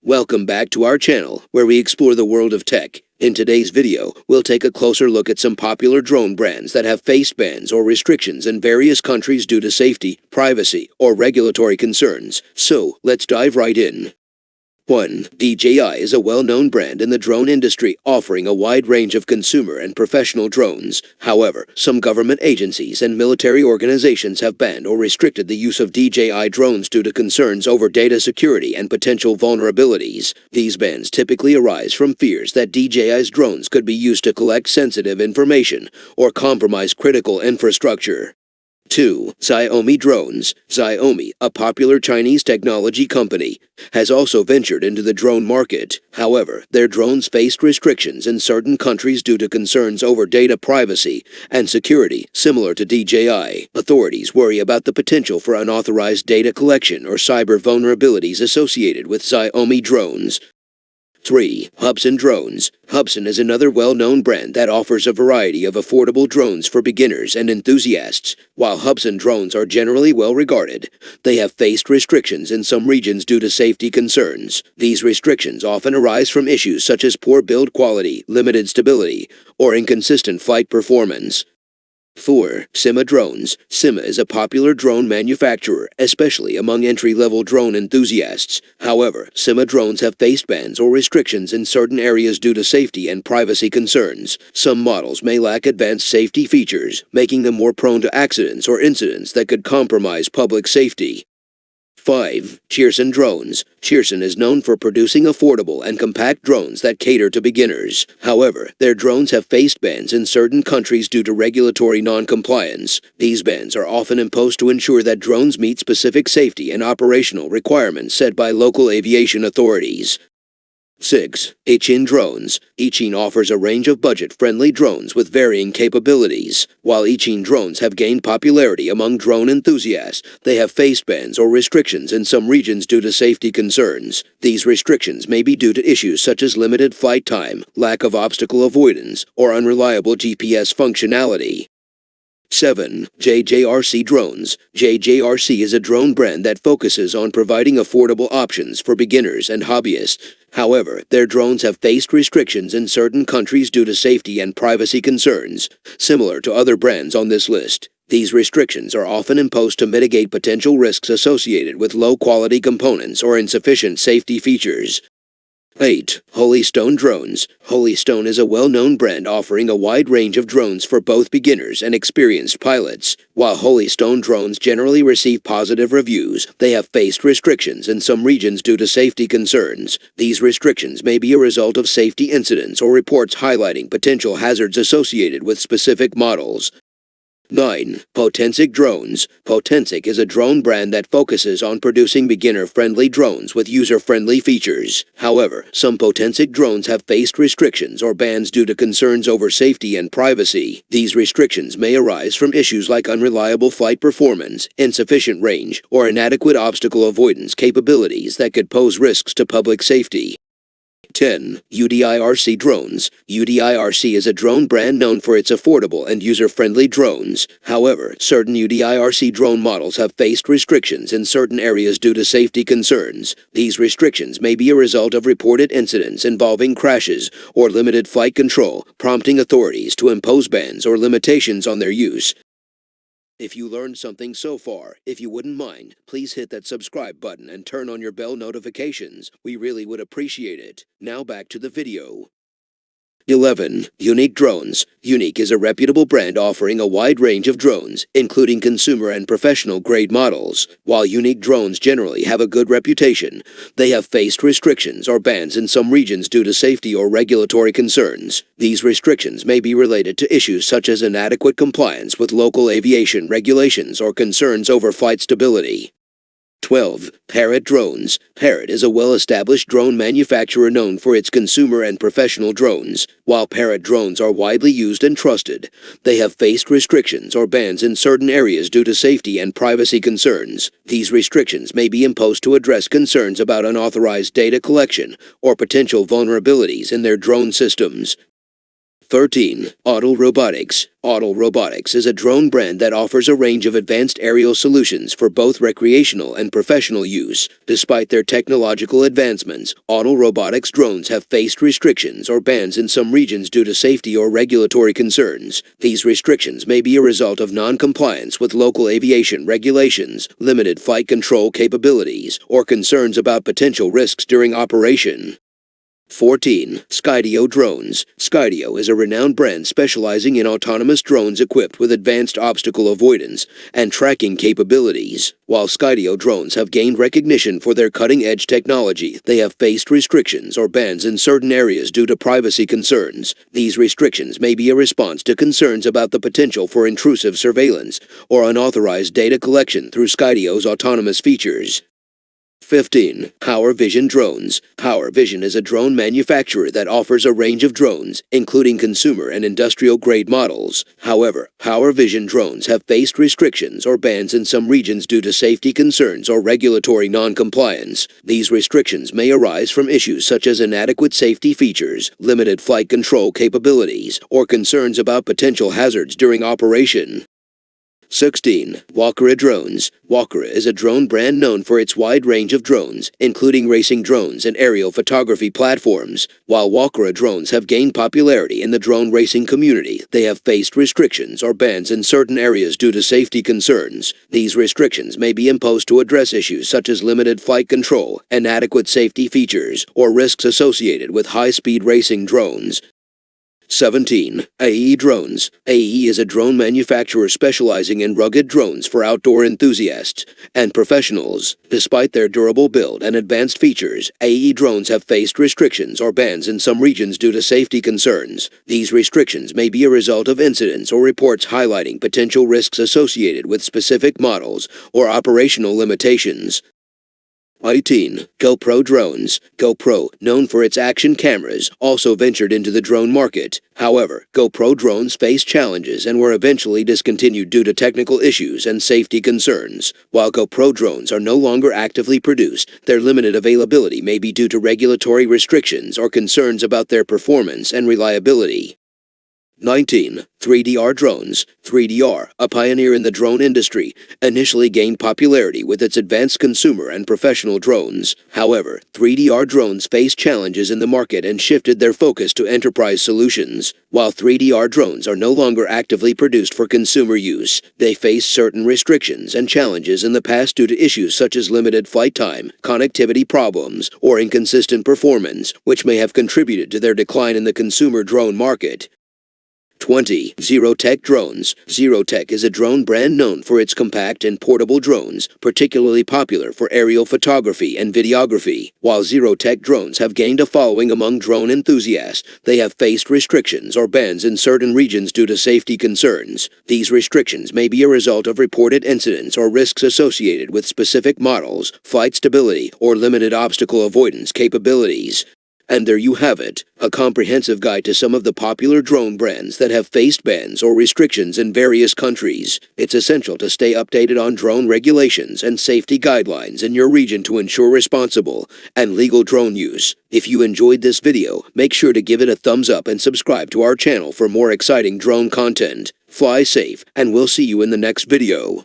Welcome back to our channel, where we explore the world of tech. In today's video, we'll take a closer look at some popular drone brands that have faced bans or restrictions in various countries due to safety, privacy, or regulatory concerns. So, let's dive right in. 1. DJI is a well-known brand in the drone industry, offering a wide range of consumer and professional drones. However, some government agencies and military organizations have banned or restricted the use of DJI drones due to concerns over data security and potential vulnerabilities. These bans typically arise from fears that DJI's drones could be used to collect sensitive information or compromise critical infrastructure. 2. Xiaomi Drones. Xiaomi, a popular Chinese technology company, has also ventured into the drone market. However, their drones faced restrictions in certain countries due to concerns over data privacy and security, similar to DJI. Authorities worry about the potential for unauthorized data collection or cyber vulnerabilities associated with Xiaomi drones. 3. Hubsan Drones. Hubsan is another well-known brand that offers a variety of affordable drones for beginners and enthusiasts. While Hubsan drones are generally well regarded, they have faced restrictions in some regions due to safety concerns. These restrictions often arise from issues such as poor build quality, limited stability, or inconsistent flight performance. 4. Sima Drones. Sima is a popular drone manufacturer, especially among entry-level drone enthusiasts. However, Sima drones have faced bans or restrictions in certain areas due to safety and privacy concerns. Some models may lack advanced safety features, making them more prone to accidents or incidents that could compromise public safety. 5. Cheerson Drones. Cheerson is known for producing affordable and compact drones that cater to beginners. However, their drones have faced bans in certain countries due to regulatory non-compliance. These bans are often imposed to ensure that drones meet specific safety and operational requirements set by local aviation authorities. 6. Ichin Drones. Ichin offers a range of budget-friendly drones with varying capabilities. While Ichin drones have gained popularity among drone enthusiasts, they have faced bans or restrictions in some regions due to safety concerns. These restrictions may be due to issues such as limited flight time, lack of obstacle avoidance, or unreliable GPS functionality. 7. JJRC Drones. JJRC is a drone brand that focuses on providing affordable options for beginners and hobbyists. However, their drones have faced restrictions in certain countries due to safety and privacy concerns, similar to other brands on this list. These restrictions are often imposed to mitigate potential risks associated with low-quality components or insufficient safety features. 8. Holy Stone Drones. Holy Stone is a well-known brand offering a wide range of drones for both beginners and experienced pilots. While Holy Stone drones generally receive positive reviews, they have faced restrictions in some regions due to safety concerns. These restrictions may be a result of safety incidents or reports highlighting potential hazards associated with specific models. 9. Potensic Drones. Potensic is a drone brand that focuses on producing beginner-friendly drones with user-friendly features. However, some Potensic drones have faced restrictions or bans due to concerns over safety and privacy. These restrictions may arise from issues like unreliable flight performance, insufficient range, or inadequate obstacle avoidance capabilities that could pose risks to public safety. 10. UDIRC Drones. UDIRC is a drone brand known for its affordable and user-friendly drones. However, certain UDIRC drone models have faced restrictions in certain areas due to safety concerns. These restrictions may be a result of reported incidents involving crashes or limited flight control, prompting authorities to impose bans or limitations on their use. If you learned something so far, if you wouldn't mind, please hit that subscribe button and turn on your bell notifications. We really would appreciate it. Now back to the video. 11. Unique Drones. Unique is a reputable brand offering a wide range of drones, including consumer and professional-grade models. While Unique drones generally have a good reputation, they have faced restrictions or bans in some regions due to safety or regulatory concerns. These restrictions may be related to issues such as inadequate compliance with local aviation regulations or concerns over flight stability. 12. Parrot Drones. Parrot is a well-established drone manufacturer known for its consumer and professional drones. While Parrot drones are widely used and trusted, they have faced restrictions or bans in certain areas due to safety and privacy concerns. These restrictions may be imposed to address concerns about unauthorized data collection or potential vulnerabilities in their drone systems. 13. Auto Robotics. Auto Robotics is a drone brand that offers a range of advanced aerial solutions for both recreational and professional use. Despite their technological advancements, Auto Robotics drones have faced restrictions or bans in some regions due to safety or regulatory concerns. These restrictions may be a result of non-compliance with local aviation regulations, limited flight control capabilities, or concerns about potential risks during operation. 14. Skydio Drones. Skydio is a renowned brand specializing in autonomous drones equipped with advanced obstacle avoidance and tracking capabilities. While Skydio drones have gained recognition for their cutting-edge technology, they have faced restrictions or bans in certain areas due to privacy concerns. These restrictions may be a response to concerns about the potential for intrusive surveillance or unauthorized data collection through Skydio's autonomous features. 15. Power Vision Drones. Power Vision is a drone manufacturer that offers a range of drones, including consumer and industrial-grade models. However, Power Vision drones have faced restrictions or bans in some regions due to safety concerns or regulatory non-compliance. These restrictions may arise from issues such as inadequate safety features, limited flight control capabilities, or concerns about potential hazards during operation. 16. Walkera Drones. Walkera is a drone brand known for its wide range of drones, including racing drones and aerial photography platforms. While Walkera drones have gained popularity in the drone racing community, they have faced restrictions or bans in certain areas due to safety concerns. These restrictions may be imposed to address issues such as limited flight control, inadequate safety features, or risks associated with high-speed racing drones. 17. AE Drones. AE is a drone manufacturer specializing in rugged drones for outdoor enthusiasts and professionals. Despite their durable build and advanced features, AE drones have faced restrictions or bans in some regions due to safety concerns. These restrictions may be a result of incidents or reports highlighting potential risks associated with specific models or operational limitations. 18. GoPro Drones. GoPro, known for its action cameras, also ventured into the drone market. However, GoPro drones faced challenges and were eventually discontinued due to technical issues and safety concerns. While GoPro drones are no longer actively produced, their limited availability may be due to regulatory restrictions or concerns about their performance and reliability. 19. 3DR Drones. 3DR, a pioneer in the drone industry, initially gained popularity with its advanced consumer and professional drones. However, 3DR drones faced challenges in the market and shifted their focus to enterprise solutions. While 3DR drones are no longer actively produced for consumer use, they face certain restrictions and challenges in the past due to issues such as limited flight time, connectivity problems, or inconsistent performance, which may have contributed to their decline in the consumer drone market. 20. Zerotech Drones. Zerotech is a drone brand known for its compact and portable drones, particularly popular for aerial photography and videography. While Zerotech drones have gained a following among drone enthusiasts, they have faced restrictions or bans in certain regions due to safety concerns. These restrictions may be a result of reported incidents or risks associated with specific models, flight stability, or limited obstacle avoidance capabilities. And there you have it, a comprehensive guide to some of the popular drone brands that have faced bans or restrictions in various countries. It's essential to stay updated on drone regulations and safety guidelines in your region to ensure responsible and legal drone use. If you enjoyed this video, make sure to give it a thumbs up and subscribe to our channel for more exciting drone content. Fly safe, and we'll see you in the next video.